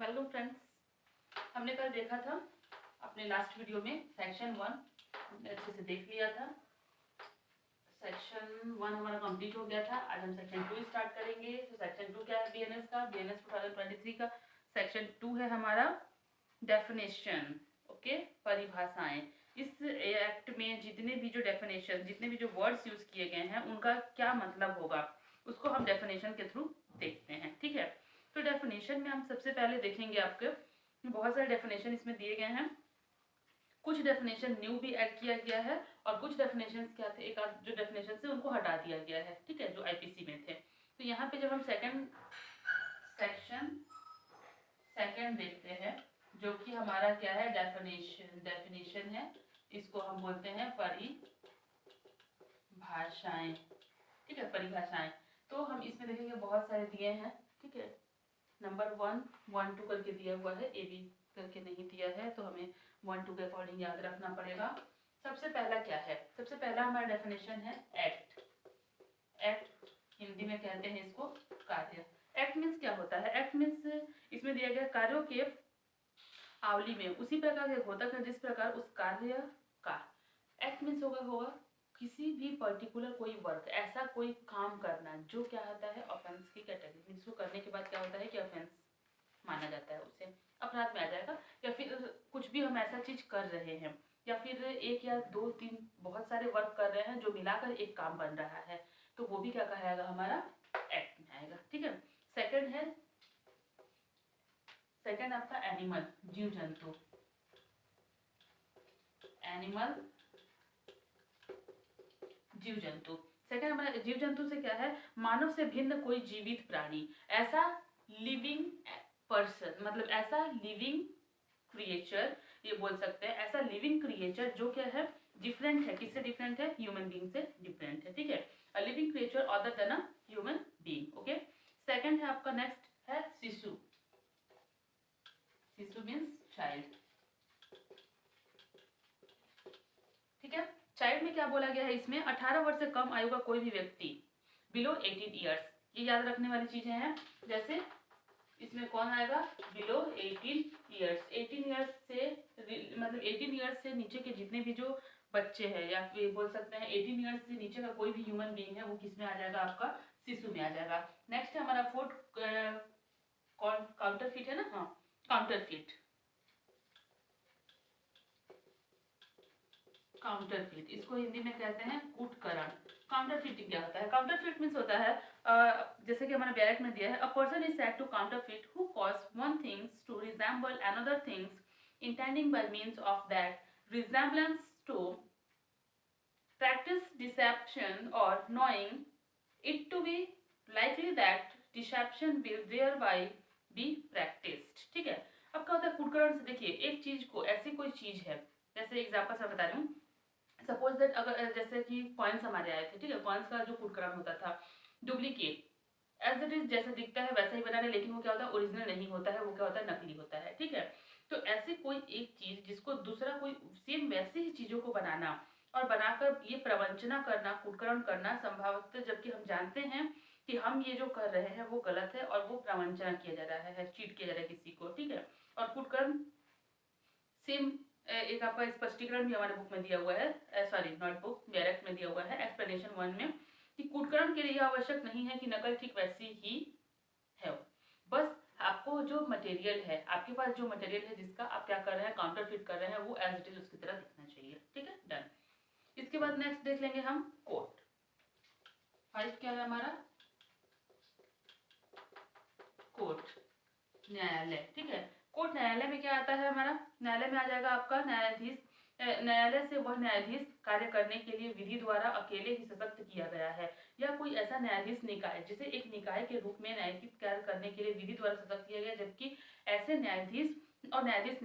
Welcome friends. हमने कल देखा था अपने लास्ट वीडियो में सेक्शन 1 अच्छे से देख लिया था। सेक्शन 1 हमारा कंप्लीट हो गया था। आज हम सेक्शन 2 स्टार्ट करेंगे। तो सेक्शन 2 क्या है? बीएनएस का, बीएनएस 2023 का सेक्शन 2 है हमारा डेफिनेशन। ओके, परिभाषाएं। इस एक्ट में जितने भी जो डेफिनेशन, जितने भी जो वर्ड्स यूज किए गए हैं उनका क्या मतलब होगा उसको हम डेफिनेशन के थ्रू देखते हैं। ठीक है, तो डेफिनेशन में हम सबसे पहले देखेंगे, आपके बहुत सारे डेफिनेशन इसमें दिए गए हैं। कुछ डेफिनेशन न्यू भी ऐड किया गया है और कुछ डेफिनेशन क्या थे, एक आध जो डेफिनेशन थे उनको हटा दिया गया है। ठीक है, जो आईपीसी में थे। तो यहाँ पे जब हम सेकंड देखते हैं, जो कि हमारा क्या है, डेफिनेशन है। इसको हम बोलते हैं परिभाषाएं। ठीक है, परिभाषाएं। तो हम इसमें देखेंगे बहुत सारे दिए हैं। ठीक है, नंबर 1, 1, 2 करके दिया हुआ है, ए बी करके नहीं दिया है, तो हमें 1, 2 के अकॉर्डिंग याद रखना पड़ेगा। सबसे पहला क्या है? सबसे पहला हमारा डेफिनेशन है एक्ट। एक्ट हिंदी में कहते हैं इसको कार्य। एक्ट मीन्स क्या होता है? एक्ट मीन्स इसमें दिया गया कार्यों के आवली में उसी प्रकार के घोतक है जिस प्रकार उस कार्य का। एक्ट मीन्स होगा किसी भी पर्टिकुलर कोई वर्क, ऐसा कोई काम करना जो क्या होता है, ऑफेंस की कैटेगरी। इसको करने के बाद क्या होता है कि ऑफेंस माना जाता है, उसे अपराध में आ जाएगा। या फिर कुछ भी हम ऐसा चीज कर रहे हैं, या फिर एक या दो तीन बहुत सारे वर्क कर रहे हैं जो मिलाकर एक काम बन रहा है, तो वो भी क्या कहेगा, हमारा एक्ट में आएगा। ठीक है, सेकंड आपका एनिमल, जीव जंतु। एनिमल, जीव जंतु। सेकंड हमारा जीव जंतु से क्या है, मानव से भिन्न कोई जीवित प्राणी, ऐसा लिविंग पर्सन, मतलब ऐसा लिविंग क्रिएचर, ये बोल सकते हैं, ऐसा लिविंग क्रिएचर जो क्या है, डिफरेंट है। किससे डिफरेंट है? ह्यूमन बीइंग से डिफरेंट है। ठीक है, a living creature other than a human being. Okay, second है आपका, नेक्स्ट है शिशु। शिशु मीन्स चाइल्ड। ठीक है, चाइल्ड में क्या बोला गया है, इसमें 18 वर्ष से कम आयु का कोई भी व्यक्ति, बिलो 18 ईयर्स। ये याद रखने वाली चीजें हैं। जैसे इसमें कौन आएगा, बिलो 18 ईयर्स। 18 ईयर्स से मतलब 18 ईयर्स से नीचे के जितने भी जो बच्चे हैं, या फिर बोल सकते हैं 18 ईयर्स से नीचे का कोई भी ह्यूमन बीइंग है, वो किस में आ जाएगा, आपका शिशु में आ जाएगा। नेक्स्ट है हमारा फोर्थ, काउंटरफिट है ना, हाँ, काउंटरफिट। काउंटरफिट, इसको हिंदी में कहते हैं कूटकरण। काउंटरफिटिंग क्या होता है? काउंटरफिट मीन्स होता है, जैसे कि हमारे बैरक में दिया है, a person is said to counterfeit who cause one things to resemble another things, intending by means of that resemblance to practice deception or knowing it to be likely that deception will thereby be practiced। ठीक है, अब क्या होता है कूटकरण से? देखिए, एक चीज को, ऐसी कोई चीज है, जैसे एग्जाम्पल से बता रही हूँ, सपोज दैट अगर जैसे कि कॉइन्स हमारे आए थे, ठीक है, कॉइन्स का जो कूटकरण होता था, डुप्लीकेट एज इट इज जैसा दिखता है वैसा ही बना रहे, लेकिन वो क्या होता है, ओरिजिनल नहीं होता है, वो क्या होता है, नकली होता है। ठीक है, तो ऐसी कोई एक चीज जिसको दूसरा कोई सेम वैसी ही चीजों को बनाना और बनाकर ये प्रवंचना करना, कूटकरण करना संभवतः, जबकि हम जानते हैं कि हम ये जो कर रहे हैं वो गलत है और वो प्रवंचना किया जा रहा है, चीट किया जा रहा है किसी को। ठीक है, और कूटकरण सेम एक आपका स्पष्टीकरण भी हमारे बुक में दिया हुआ है, सॉरी नॉट बुक, डायरेक्ट में दिया हुआ है, एक्सप्लेनेशन 1 में, कि कूटकरण के लिए आवश्यक नहीं है कि नकल ठीक वैसी ही है। बस आपको जो मटेरियल है, आपके पास जो मटेरियल है जिसका आप क्या कर रहे हैं, काउंटर फिट कर रहे हैं, वो एज इट इज उसकी तरह दिखना चाहिए। ठीक है, डन। इसके बाद नेक्स्ट देख लेंगे हम कोर्ट। 5 क्या है हमारा, कोर्ट, न्यायालय। ठीक है, कोर्ट न्यायालय में क्या आता है हमारा, न्यायालय में आ जाएगा आपका न्यायाधीश। न्यायालय से वह न्यायाधीश कार्य करने के लिए विधि द्वारा अकेले ही सशक्त किया गया है, या कोई ऐसा न्यायाधीश निकाय, जिसे एक निकाय के रूप में न्यायिक कार्य करने के लिए विधि द्वारा सशक्त किया गया, जबकि ऐसे न्यायाधीश और न्यायाधीश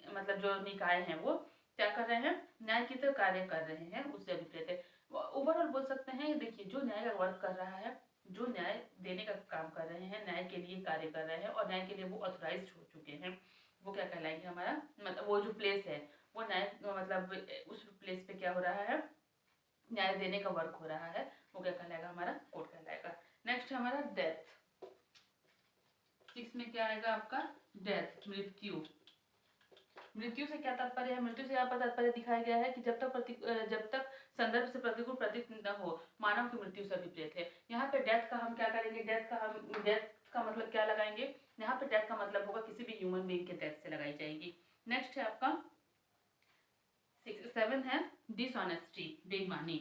मतलब जो निकाय हैं वो क्या कर रहे हैं, न्याय की तरह कार्य कर रहे हैं, उससे अभिप्रेत है। ओवरऑल बोल सकते हैं, देखिए जो न्याय का वर्क कर रहा है, जो न्याय देने का काम कर रहे हैं, न्याय के लिए कार्य कर रहे हैं और न्याय के लिए वो ऑथोराइज हो चुके हैं, वो क्या कहलाएंगे हमारा, मतलब वो जो प्लेस है वो न्याय, मतलब उस प्लेस पे क्या हो रहा है, न्याय देने का वर्क हो रहा है, वो क्या कहलाएगा, हमारा कोर्ट कहलाएगा। नेक्स्ट हमारा डेथ। 6 में क्या आएगा आपका, डेथ, मृत्यु। मृत्यु से क्या तात्पर्य है? मृत्यु से यहाँ पर तात्पर्य दिखाया गया है कि जब तक संदर्भ से प्रतिकूल प्रतीत न हो, मानव की मृत्यु से अभिप्रेत है। यहाँ पे डेथ का हम क्या करेंगे? डेथ का मतलब क्या लगाएंगे? यहाँ पे डेथ का मतलब होगा किसी भी ह्यूमन बीइंग के डेथ से लगाई जाएगी। नेक्स्ट है आपका 7 है डिसऑनेस्टी, बेईमानी।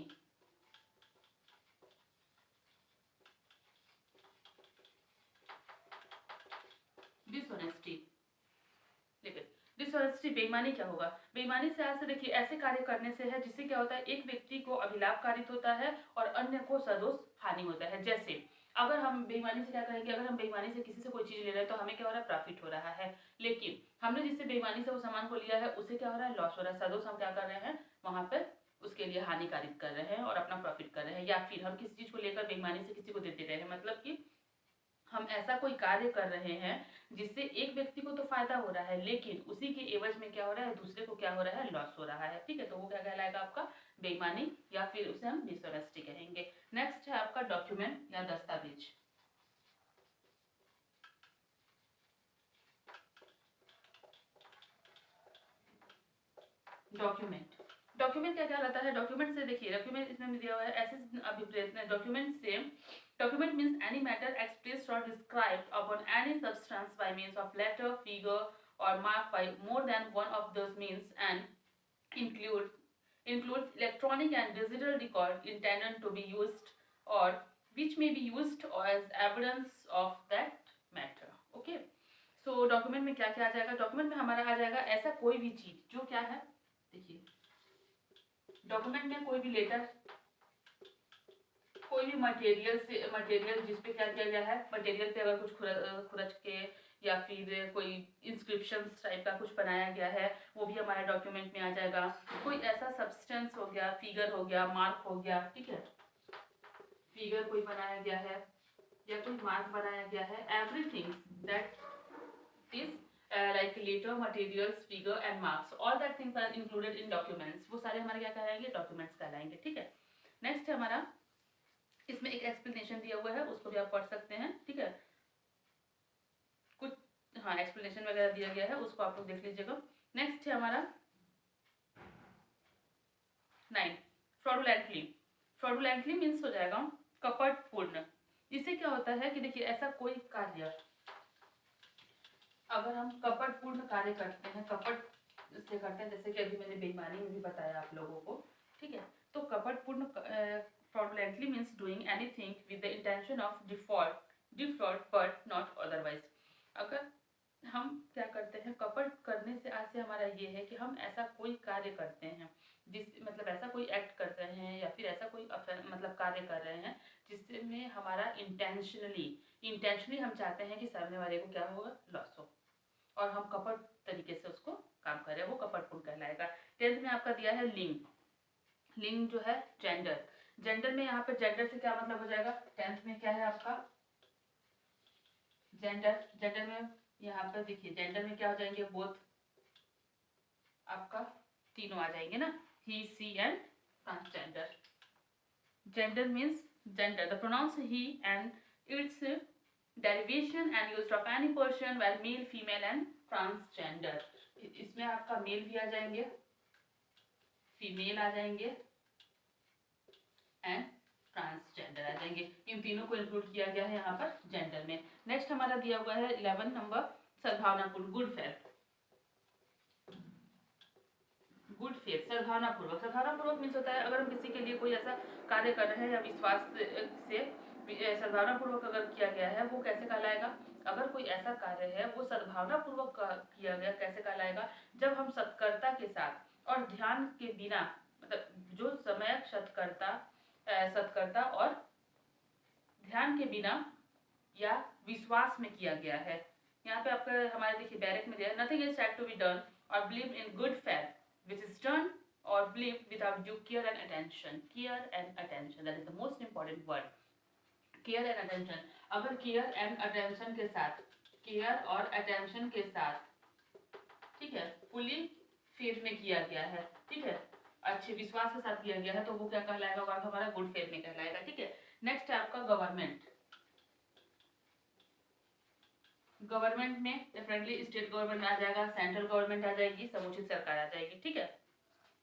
डिसऑनेस्टी, डिसऑनेस्टी, बेईमानी क्या होगा? बेईमानी से आज से देखिए ऐसे कार्य करने से है जिससे क्या होता है, एक व्यक्ति को अभिलाभ कारित होता है और अन्य को सदोष हानि होता है। जैसे अगर हम बेईमानी से क्या करेंगे, अगर हम बेईमानी से किसी से कोई चीज ले रहे हैं तो हमें क्या हो रहा है? प्रॉफिट हो रहा है। लेकिन हमने जिससे बेईमानी से वो सामान को लिया है उसे क्या हो रहा है? लॉस हो रहा है। सदोष हम क्या कर रहे हैं? वहां पर उसके लिए हानिकारिक कर रहे हैं और अपना प्रॉफिट कर रहे हैं। या फिर हम किसी चीज को लेकर बेईमानी से किसी को दे रहे हैं, मतलब कि हम ऐसा कोई कार्य कर रहे हैं जिससे एक व्यक्ति को तो फायदा हो रहा है, लेकिन उसी के एवज में क्या हो रहा है? दूसरे को क्या हो रहा है? लॉस हो रहा है। ठीक है, तो वो क्या कहलाएगा? आपका बेईमानी, या फिर उसे हम डिसऑनेस्टी कहेंगे। नेक्स्ट है आपका डॉक्यूमेंट या दस्तावेज। डॉक्यूमेंट क्या कहलाता है? डॉक्यूमेंट से देखिए, डॉक्यूमेंट इसमें दिया हुआ है ऐसे अभिप्रेत डॉक्यूमेंट से, document means any matter expressed or described upon any substance by means of letter, figure or mark by more than one of those means and includes electronic and digital record intended to be used or which may be used as evidence of that matter. Okay, so document में क्या क्या आ जाएगा? Document में हमारा आ जाएगा ऐसा कोई भी चीज जो क्या है, देखिए डॉक्यूमेंट में कोई भी लेटर, कोई भी मटेरियल जिस पे क्या किया गया है, मटेरियल पे अगर कुछ खुरच के या फिर कोई इंस्क्रिप्शन टाइप का कुछ बनाया गया है, वो भी हमारे डॉक्यूमेंट में आ जाएगा। कोई ऐसा सब्सटेंस हो गया, फिगर हो गया, मार्क हो गया, ठीक है, फिगर कोई बनाया गया है या कोई मार्क बनाया गया है, everything that is like later materials, figure and marks, all that things are included in documents, वो सारे हमारे क्या कहलाएंगे? डॉक्यूमेंट्स कहलाएंगे। ठीक है, नेक्स्ट है हमारा, इसमें एक एक्सप्लेनेशन दिया हुआ है, उसको भी आप पढ़ सकते हैं। ठीक है, कुछ हाँ एक्सप्लेनेशन वगैरह दिया गया है, उसको आप लोग देख लीजिएगा। नेक्स्ट है हमारा 9 फ्रॉडुलेंटली। फ्रॉडुलेंटली मीन्स हो जाएगा कपटपूर्ण। इससे क्या होता है कि देखिए ऐसा कोई कार्य, अगर हम कपटपूर्ण कार्य करते हैं, कपट से करते हैं, जैसे कि अभी मैंने बेईमानी में भी बताया आप लोगों को। ठीक है, तो कपटपूर्ण fraudulently means doing anything with the intention of defraud but not otherwise। अगर हम क्या करते हैं, कपट करने से आज से हमारा ये है कि हम ऐसा कोई कार्य करते हैं जिस मतलब ऐसा कोई एक्ट कर रहे हैं या फिर ऐसा कोई मतलब कार्य कर रहे हैं जिसमें हमारा इंटेंशनली हम चाहते हैं कि सामने वाले को क्या होगा? लॉस हो, और हम कपट तरीके से उसको काम कर रहे हैं, वो कपटपूर्ण कहलाएगा। 10th में आपका दिया है लिंग जो है जेंडर में यहाँ पे जेंडर से क्या मतलब हो जाएगा? 10th में क्या है आपका? जेंडर में यहाँ पर देखिए, जेंडर में क्या हो जाएंगे? बोथ आपका तीनों आ जाएंगे ना, he, she and transgender. Gender means gender, the pronouns he and its derivation and used of any person whether male, female and transgender. इसमें आपका मेल भी आ जाएंगे, फीमेल आ जाएंगे एंड ट्रांसजेंडर आ जाएंगे। इन तीनों को इंक्लूड किया गया है यहाँ पर जेंडर में। नेक्स्ट हमारा दिया हुआ है 11 नंबर सद्भावनापूर्ण, गुड फेथ। सद्भावनापूर्वक मीन्स होता है अगर हम किसी के लिए कोई ऐसा कार्य कर रहे हैं या विश्वास से सद्भावनापूर्वक अगर किया गया है, वो कैसे कहलाएगा? अगर कोई ऐसा कार्य है वो सद्भावनापूर्वक किया गया, कैसे कहलाएगा? जब हम सत्कर्ता के साथ और ध्यान के बिना, मतलब जो समय सत्कर्ता और ध्यान के बिना या विश्वास में किया गया है। यहाँ पे आपका हमारे देखिए बैरक में दिया, nothing is said to be done or believe in good faith which is done or believed without due care and attention. Care and attention, that is the most important word. Care and attention, अगर care and attention के साथ, care और attention के साथ, ठीक है, fully faith में किया गया है, ठीक है, अच्छे विश्वास के साथ किया गया है, तो वो क्या कहलाएगा? वर्ग हमारा गुड फेथ में कहलाएगा। ठीक है, नेक्स्ट है आपका गवर्नमेंट। गवर्नमेंट में डेफिनेटली स्टेट गवर्नमेंट आ जाएगा, सेंट्रल गवर्नमेंट आ जाएगी, समुचित सरकार आ जाएगी, ठीक है।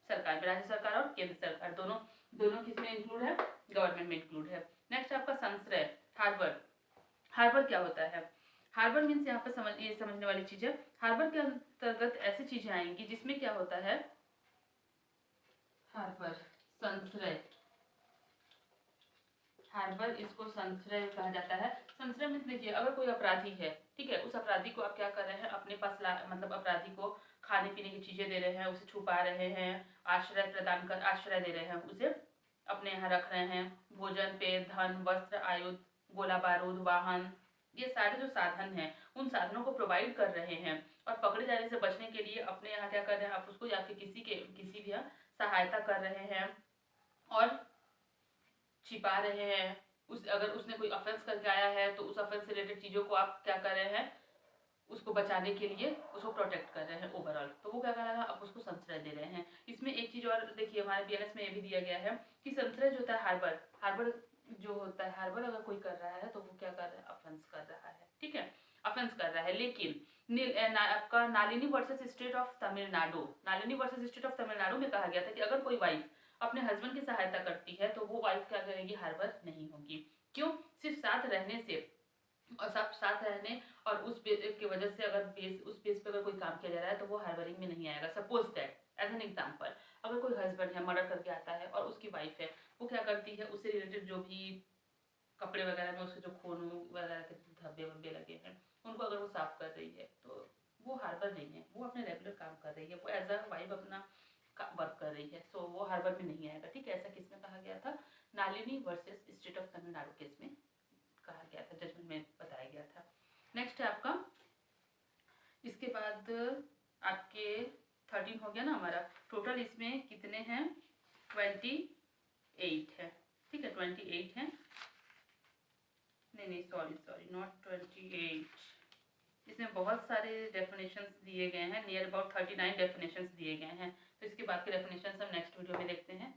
सरकार में राज्य सरकार और केंद्र सरकार दोनों दोनों किस में इंक्लूड है, गवर्नमेंट में इंक्लूड है। नेक्स्ट आपका संश्रय, हार्बर। हार्बर क्या होता है, हार्बर मीन्स यहाँ पे ये समझने वाली चीज है। हार्बर के अंतर्गत ऐसी चीजें आएंगी जिसमें क्या होता है, हार्बर संश्रय, हार्बर इसको संश्रय कहा जाता है। संश्रय मीन्स देखिए, अगर कोई अपराधी है, ठीक है, उस अपराधी को आप क्या कर रहे हैं, अपने पास मतलब अपराधी को खाने पीने की चीजें दे रहे हैं, उसे छुपा रहे हैं, आश्रय प्रदान कर आश्रय दे रहे हैं, उसे अपने यहाँ रख रहे हैं, भोजन पेय धन वस्त्र आयुध गोला बारूद वाहन, ये सारे जो साधन हैं उन साधनों को प्रोवाइड कर रहे हैं, और पकड़े जाने से बचने के लिए अपने यहाँ क्या कर रहे हैं, आप उसको या फिर किसी भी सहायता कर रहे हैं और छिपा रहे हैं। अगर उसने कोई ऑफेंस करके आया है तो उस ऑफेंस से रिलेटेड चीज़ों को आप क्या कर रहे हैं, उसको बचाने के लिए उसको प्रोटेक्ट कर रहे हैं ओवरऑल, तो वो क्या कहलाएगा, आप उसको संश्रय दे रहे हैं। इसमें एक चीज़ और देखिए, हमारे बीएनएस में ये भी दिया गया है कि संश्रय जो होता है, हार्बर हार्बर जो होता है, हार्बर अगर कोई कर रहा है तो वो क्या कर रहा है, ऑफेंस कर रहा है, ठीक है, ऑफेंस कर रहा है। लेकिन आपका Nalini versus state of Tamil Nadu, Nalini versus state of Tamil Nadu में कहा गया था कि अगर कोई वाइफ अपने हस्बैंड की सहायता करती है तो वो वाइफ क्या करेगी, हार्बर नहीं होगी। क्यों, सिर्फ साथ रहने से और सब साथ रहने और उस की वजह से अगर उस बेस पे अगर कोई काम किया जा रहा है तो वो हार्बरिंग में नहीं आएगा। Suppose that as an example, अगर कोई हस्बैंड है मर्डर करके आता है और उसकी वाइफ है, वो क्या करती है, उससे रिलेटेड जो भी कपड़े वगैरह में उसके जो खून वगैरह के धब्बे वब्बे लगे हैं उनको अगर वो साफ कर रही है तो वो हार्बर नहीं है, वो अपने रेगुलर काम कर रही है, वो एज अ वाइफ अपना वर्क कर रही है, सो वो हार्बर में नहीं आएगा, ठीक है। ऐसा किस में कहा गया था, Nalini versus state of Tamil Nadu case में कहा गया था, जजमेंट में बताया गया था। नेक्स्ट है आपका, इसके बाद आपके 13 हो गया ना हमारा, टोटल इसमें कितने हैं, 28 है, ठीक है, 28 है, नहीं सॉरी नॉट 28, इसमें बहुत सारे डेफिनेशंस दिए गए हैं, नियर अबाउट 39 डेफिनेशंस दिए गए हैं, तो इसके बाद के डेफिनेशंस हम नेक्स्ट वीडियो में देखते हैं।